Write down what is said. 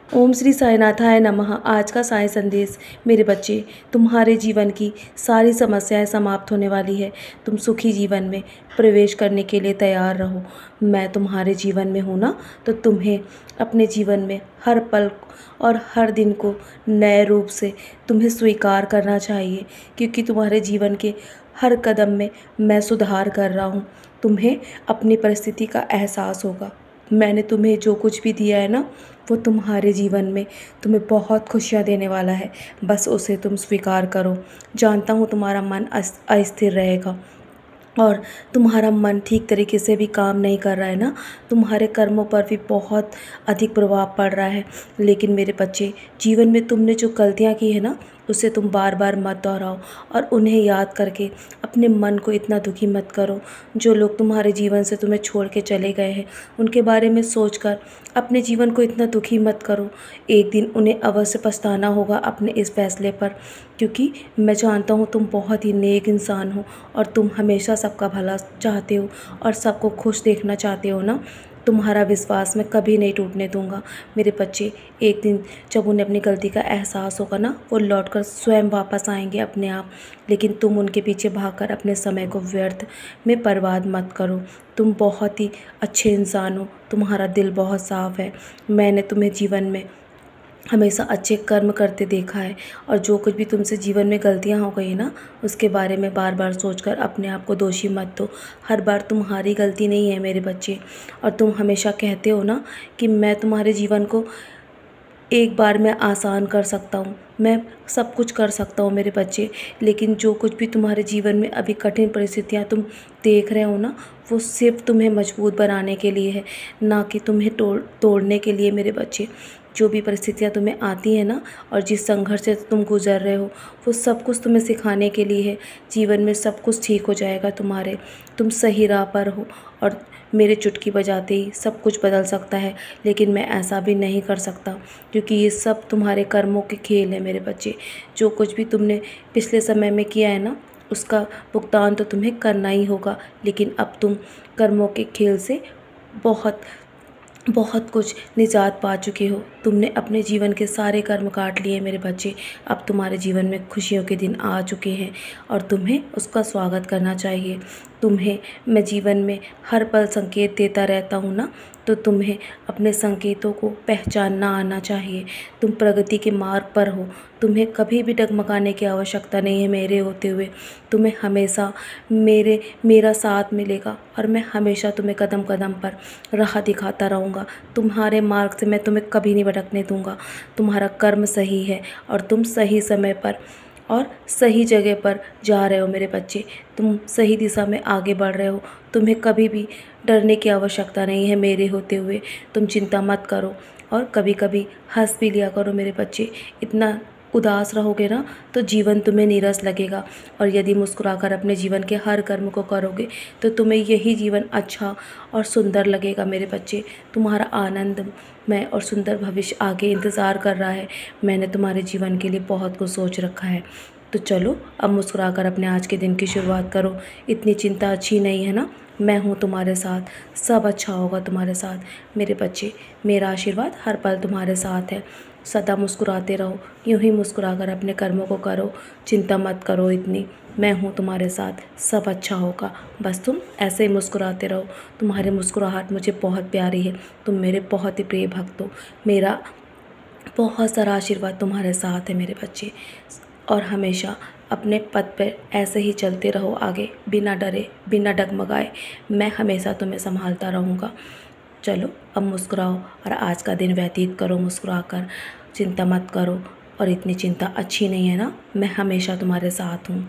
ओम श्री साईनाथाय नमः। आज का साई संदेश। मेरे बच्चे, तुम्हारे जीवन की सारी समस्याएं समाप्त होने वाली है। तुम सुखी जीवन में प्रवेश करने के लिए तैयार रहो। मैं तुम्हारे जीवन में हूँ ना, तो तुम्हें अपने जीवन में हर पल और हर दिन को नए रूप से तुम्हें स्वीकार करना चाहिए, क्योंकि तुम्हारे जीवन के हर कदम में मैं सुधार कर रहा हूँ। तुम्हें अपनी परिस्थिति का एहसास होगा। मैंने तुम्हें जो कुछ भी दिया है ना, वो तुम्हारे जीवन में तुम्हें बहुत खुशियाँ देने वाला है। बस उसे तुम स्वीकार करो। जानता हूँ तुम्हारा मन अस्थिर रहेगा और तुम्हारा मन ठीक तरीके से भी काम नहीं कर रहा है ना, तुम्हारे कर्मों पर भी बहुत अधिक प्रभाव पड़ रहा है। लेकिन मेरे बच्चे, जीवन में तुमने जो गलतियाँ की है ना, उसे तुम बार बार मत दोहराओ और उन्हें याद करके अपने मन को इतना दुखी मत करो। जो लोग तुम्हारे जीवन से तुम्हें छोड़ के चले गए हैं, उनके बारे में सोचकर अपने जीवन को इतना दुखी मत करो। एक दिन उन्हें अवश्य पछताना होगा अपने इस फैसले पर, क्योंकि मैं जानता हूँ तुम बहुत ही नेक इंसान हो और तुम हमेशा सबका भला चाहते हो और सबको खुश देखना चाहते हो ना। तुम्हारा विश्वास मैं कभी नहीं टूटने दूंगा। मेरे बच्चे, एक दिन जब उन्हें अपनी गलती का एहसास होगा ना, वो लौटकर स्वयं वापस आएंगे अपने आप। लेकिन तुम उनके पीछे भागकर अपने समय को व्यर्थ में बर्बाद मत करो। तुम बहुत ही अच्छे इंसान हो, तुम्हारा दिल बहुत साफ़ है। मैंने तुम्हें जीवन में हमेशा अच्छे कर्म करते देखा है, और जो कुछ भी तुमसे जीवन में गलतियां हो गई ना, उसके बारे में बार बार सोचकर अपने आप को दोषी मत दो। हर बार तुम्हारी गलती नहीं है मेरे बच्चे। और तुम हमेशा कहते हो ना कि मैं तुम्हारे जीवन को एक बार में आसान कर सकता हूँ, मैं सब कुछ कर सकता हूँ मेरे बच्चे। लेकिन जो कुछ भी तुम्हारे जीवन में अभी कठिन परिस्थितियाँ तुम देख रहे हो ना, वो सिर्फ तुम्हें मजबूत बनाने के लिए है, ना कि तुम्हें तोड़ने के लिए मेरे बच्चे। जो भी परिस्थितियाँ तुम्हें आती हैं ना, और जिस संघर्ष से तुम गुजर रहे हो, वो सब कुछ तुम्हें सिखाने के लिए है। जीवन में सब कुछ ठीक हो जाएगा तुम्हारे। तुम सही राह पर हो और मेरे चुटकी बजाते ही सब कुछ बदल सकता है। लेकिन मैं ऐसा भी नहीं कर सकता, क्योंकि ये सब तुम्हारे कर्मों के खेल है मेरे बच्चे। जो कुछ भी तुमने पिछले समय में किया है ना, उसका भुगतान तो तुम्हें करना ही होगा। लेकिन अब तुम कर्मों के खेल से बहुत बहुत कुछ निजात पा चुके हो। तुमने अपने जीवन के सारे कर्म काट लिए मेरे बच्चे। अब तुम्हारे जीवन में खुशियों के दिन आ चुके हैं और तुम्हें उसका स्वागत करना चाहिए। तुम्हें मैं जीवन में हर पल संकेत देता रहता हूँ ना, तो तुम्हें अपने संकेतों को पहचानना आना चाहिए। तुम प्रगति के मार्ग पर हो। तुम्हें कभी भी डगमगाने की आवश्यकता नहीं है मेरे होते हुए। तुम्हें हमेशा मेरा साथ मिलेगा और मैं हमेशा तुम्हें कदम कदम पर राह दिखाता रहूँगा। तुम्हारे मार्ग से मैं तुम्हें कभी नहीं भटकने दूँगा। तुम्हारा कर्म सही है और तुम सही समय पर और सही जगह पर जा रहे हो मेरे बच्चे। तुम सही दिशा में आगे बढ़ रहे हो। तुम्हें कभी भी डरने की आवश्यकता नहीं है मेरे होते हुए। तुम चिंता मत करो और कभी कभी हंस भी लिया करो मेरे बच्चे। इतना उदास रहोगे ना, तो जीवन तुम्हें नीरस लगेगा। और यदि मुस्कुराकर अपने जीवन के हर कर्म को करोगे, तो तुम्हें यही जीवन अच्छा और सुंदर लगेगा मेरे बच्चे। तुम्हारा आनंदमय और सुंदर भविष्य आगे इंतज़ार कर रहा है। मैंने तुम्हारे जीवन के लिए बहुत कुछ सोच रखा है। तो चलो, अब मुस्कुराकर अपने आज के दिन की शुरुआत करो। इतनी चिंता अच्छी नहीं है ना। मैं हूँ तुम्हारे साथ, सब अच्छा होगा तुम्हारे साथ मेरे बच्चे। मेरा आशीर्वाद हर पल तुम्हारे साथ है। सदा मुस्कुराते रहो, यूं ही मुस्कुराकर अपने कर्मों को करो। चिंता मत करो इतनी, मैं हूँ तुम्हारे साथ, सब अच्छा होगा। बस तुम ऐसे ही मुस्कुराते रहो। तुम्हारी मुस्कुराहट मुझे बहुत प्यारी है। तुम मेरे बहुत ही प्रिय भक्त हो। मेरा बहुत सारा आशीर्वाद तुम्हारे साथ है मेरे बच्चे। और हमेशा अपने पथ पर ऐसे ही चलते रहो आगे, बिना डरे, बिना डगमगाए। मैं हमेशा तुम्हें संभालता रहूँगा। चलो, अब मुस्कुराओ और आज का दिन व्यतीत करो मुस्कुराकर। चिंता मत करो, और इतनी चिंता अच्छी नहीं है ना। मैं हमेशा तुम्हारे साथ हूँ।